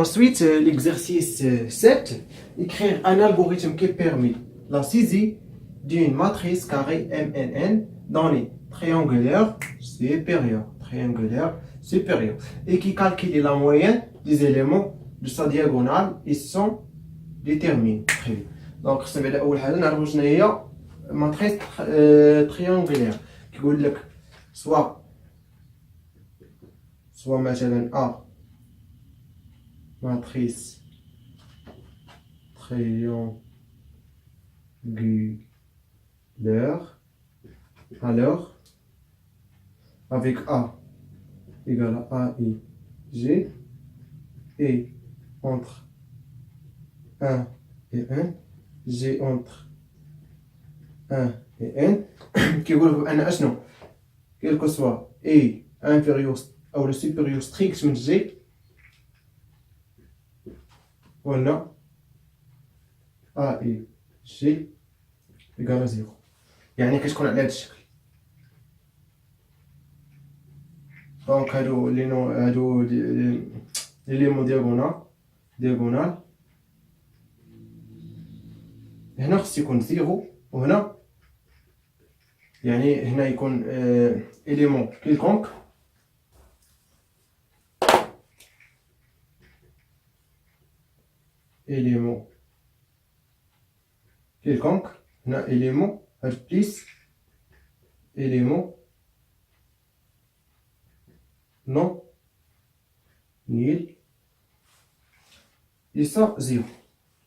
Ensuite, l'exercice 7, écrire un algorithme qui permet la saisie d'une matrice carrée MNN dans les triangulaires supérieurs et qui calcule la moyenne des éléments de sa diagonale et sont déterminés. Très bien. Donc, ça veut dire que matrice triangulaire qui dit soit مثلا A matrice triangulaire, alors avec A égale à A et G, et entre 1 et N, G entre 1 et N, qui veut dire quel que soit A inférieur ou le supérieur strict de G, voilà A et G égale à 0. يعني كتكون على هذا الشكل. دونك هادو ليليمون دياغونال هنا خص يكون 0 وهنا يعني هنا يكون إليمون كيلكونك هنا إليمون هاد بليس إليمون non nil et ça 0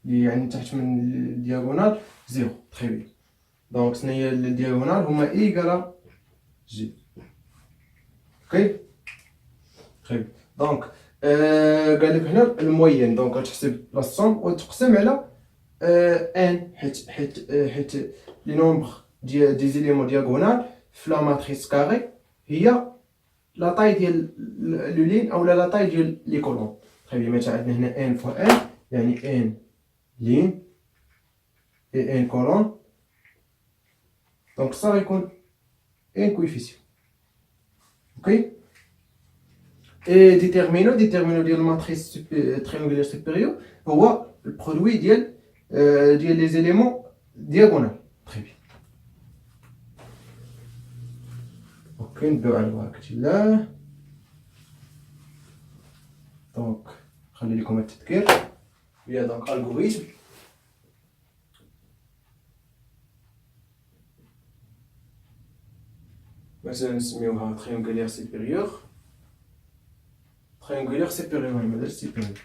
يعني تحت من الدياغونال 0. très bien. donc شنو هي الدياغونال هما ايغالا جي. اوكي très bien. donc قال لك هنا الموين دونك غتحسب لا سوم وتقسم على ان حيت لي نومبر ديال دي زيليمون دياغونال في لا ماتريس كاري هي لا طاي ديال لو لين او لا طاي ديال لي كولون. très bien. مثلا عندنا هنا ان فوا ان يعني ان لين اي ان كولون دونك صا غيكون ان كويفيسيون. اوكي اي ديتيرمينو ديال الماتريس تريانغولير سوبيريور هو البرودوي ديال لي زيليمون دياغونال. très bien. اوكي نبداو على بركة الله. دونك خلي لكم التذكير هي دونك الغوريثم مثلا نسميوها تريانغولير سوبيريور يعني ماداش سوبيريور.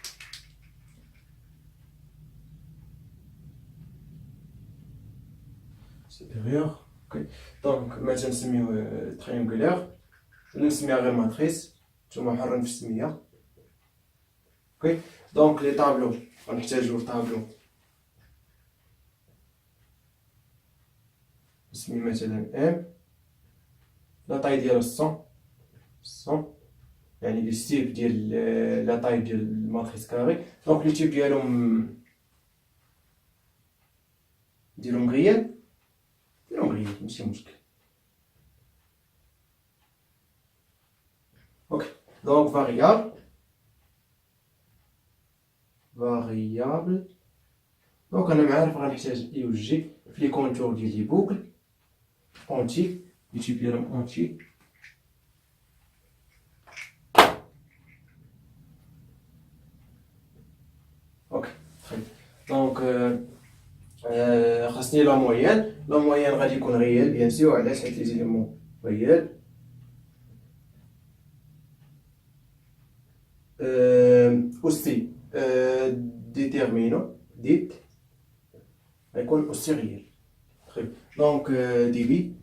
اوكي دونك مثلا نسميوه تريانغولير ولا نسميها غير ماتريس نتوما حرين في السميه. اوكي دونك لي طابلو غنحتاجو طابلو نسمي مثلا ام لا طاي ديال 100 يعني لي ستيب ديال لا طاي ديال الماتريس كاري. دونك لي تيب ديالهم غيال ماشي مشكل. اوكي دونك فاريابل دونك انا معرف غنحتاج اي و جي في لي كونتور ديال لي بوكل اونتي لي تيب ديالهم اونتي. اوكي دونك خاصني لا موين غادي يكون ريال بيان سور. علاش؟ حيت لي زيليمون ريال. اوسي ديتيرمينو ديت غيكون اوسي ريال. دونك دي بي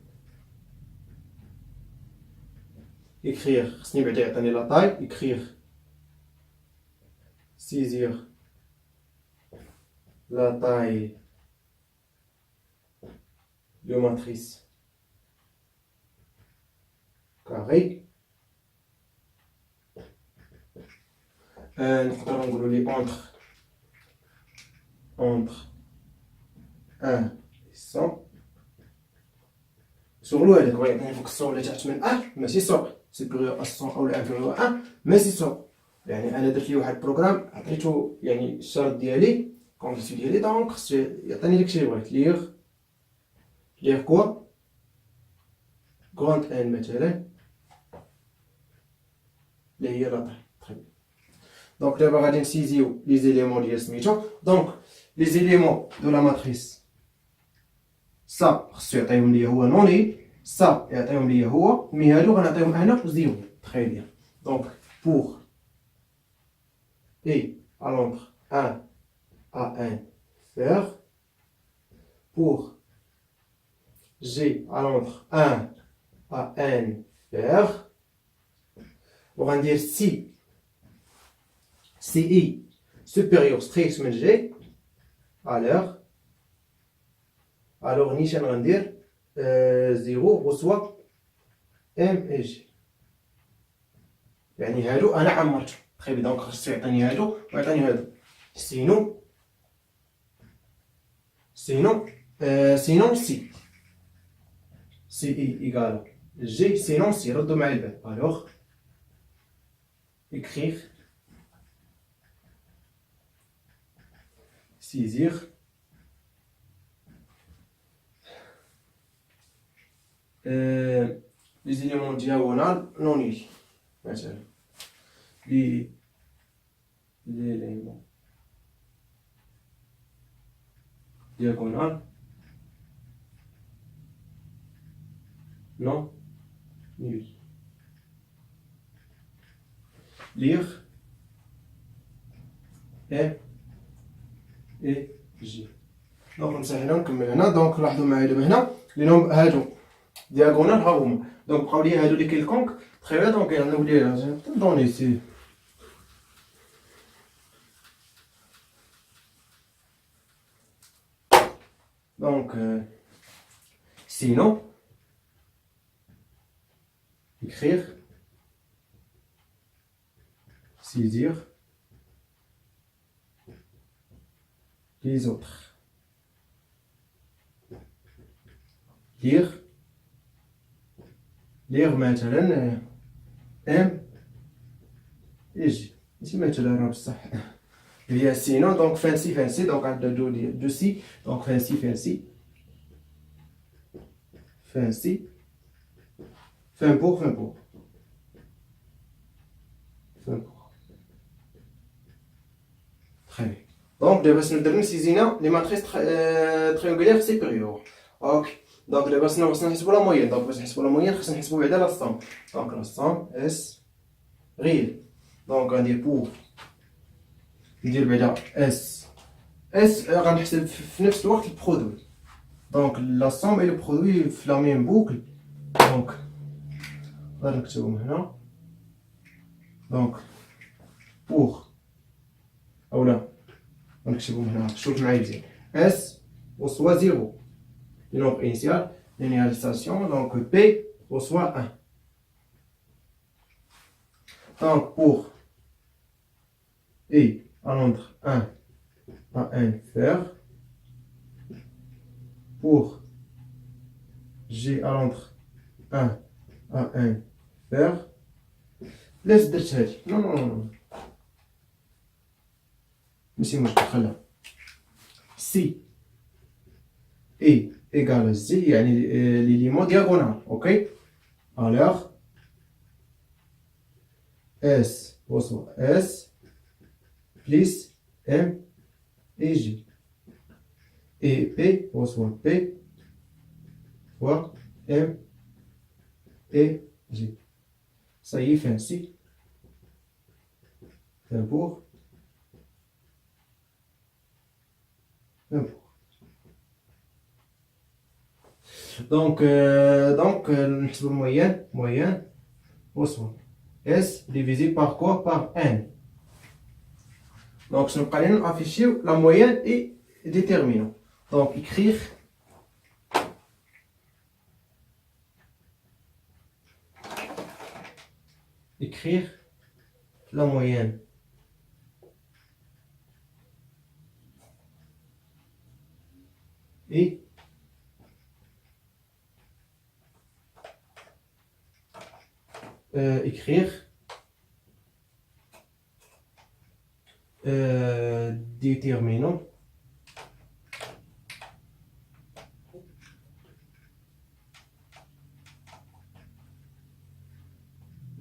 écrire خصني بعدا يعطيني لا طاي écrire saisir la taille de matrice carrée. نقدروا نقولوا لي entre 1 et 100 شغلو هذاك بغا يعطيني فوق 100 ولا تحت من 1 ماشي 100 supérieur à 100 ou inférieur à 1 ماشي 100 يعني انا درت ليه واحد البروغرام عطيتو يعني الشرط ديالي كونديسيون ديالي دونك خصو يعطيني داكشي اللي بغيت ليغ كوا كروند ان مثلا اللي هي لا طاي. دونك دابا غادي نسيزيو لي زيليمون ديال سميتو. دونك لي زيليمون دو لا ماتريس سا خصو يعطيهم ليا هو نوني، سا يعطيهم ليا هو، مي هادو غنعطيهم انا زيرو. تري بيان. دونك بور اي الونتر 1 à 1 faire pour G à l'entre 1 à N faire. On va dire si CI supérieur strict من G à l'heure, alors نيشان غندير 0 reçoit M et G. يعني هادو انا عمرتو. تخي بي. دونك خصو يعطيني هادو ويعطيني هادو. سينو si I égale G, sinon si ردوا معايا البال. alors écrire saisir les éléments diagonales non nuls مثلا les éléments diagonales non nuls. lire M et G. دونك نمسح هنا ونكمل هنا. دونك لاحظوا معايا دابا هنا لأنهم هادو دياغونال ها هما. دونك بقاو لي هادو لي كيلكونك تخي بيان. دونك نولي دوني سي donc sinon écrire saisir les autres lire مثلا M et G. ماشي مثلا راه بصح هي سينو. دونك فانسي دونك عندنا دو سي. دونك فانسي fin pour très bien. دونك دابا نبدا نسيزينا لي ماتريس تريونغولير سيبيريور. اوكي. دونك دابا خصنا نحسبو لا موين. دونك باش نحسبو لا موين خصنا نحسبو بعدا لا سوم. دونك لا سوم اس غير. دونك غندير بور ندير بعدا اس غنحسب في نفس الوقت البرودوي. دونك لا سوم اي لو برودوي في لا ميم بوكل. دونك نقدر نكتبهم هنا. دونك بور اولا نكتبهم هنا. شوف معايا مزيان. اس reçoit 0 le nombre initial linéarisation. Donc P reçoit 1. Donc pour I à l'entre 1 à N faire. Pour G à l'entre 1 à N faire. لاش درت هادي؟ نو ماشي مشكل خليها. سي اي ايكال زي يعني ليليمون دياغونال. اوكي. alors S reçoit S plus M et G et P reçoit P fois M et G. Ça y est, fait ainsi. Un pour. Donc نحسبو moyenne reçoit S divisé par quoi? Par N. Donc, nous allons afficher la moyenne et déterminant. Donc, écrire la moyenne et écrire déterminant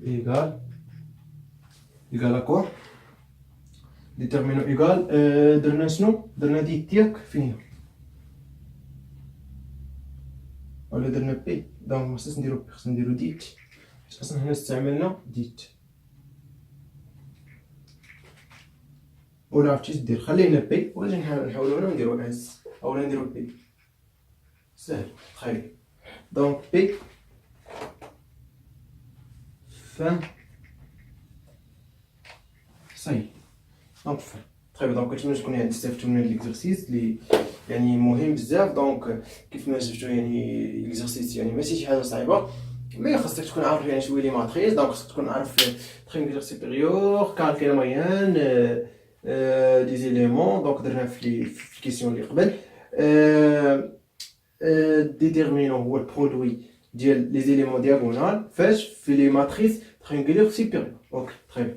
égal à quoi? Déterminant égal درنا شنو؟ درنا دي تياك فين؟ ولا درنا بي دونك مخصناش نديرو بي خصنا نديرو ديت حيت اصلا هنا استعملنا ديت ولا عرفتي دير خلينا بي ولا نحاولو هنا نديرو اس اولا نديرو بي سهل تخيل دونك بي fin صاي دونك fin تخيل دونك كنتمنى تكون يعني استفدتوا من هاد ليكزرسيس لي يعني مهم بزاف دونك كيف ما شفتوا يعني ليكزرسيس يعني ماشي شي حاجه صعيبه مي خاصك تكون عارف يعني شويه لي ماتريس دونك خاصك تكون عارف ترينغولير سوبيريور كالكيل مويان دي زيليمون دونك درنا في الكيسيون اللي قبل ديتيرمينون هو البرودوي ديال لي زيليمون دياغونال فاش في لي ماتريس ترينغولير سوبيريور اوكي تري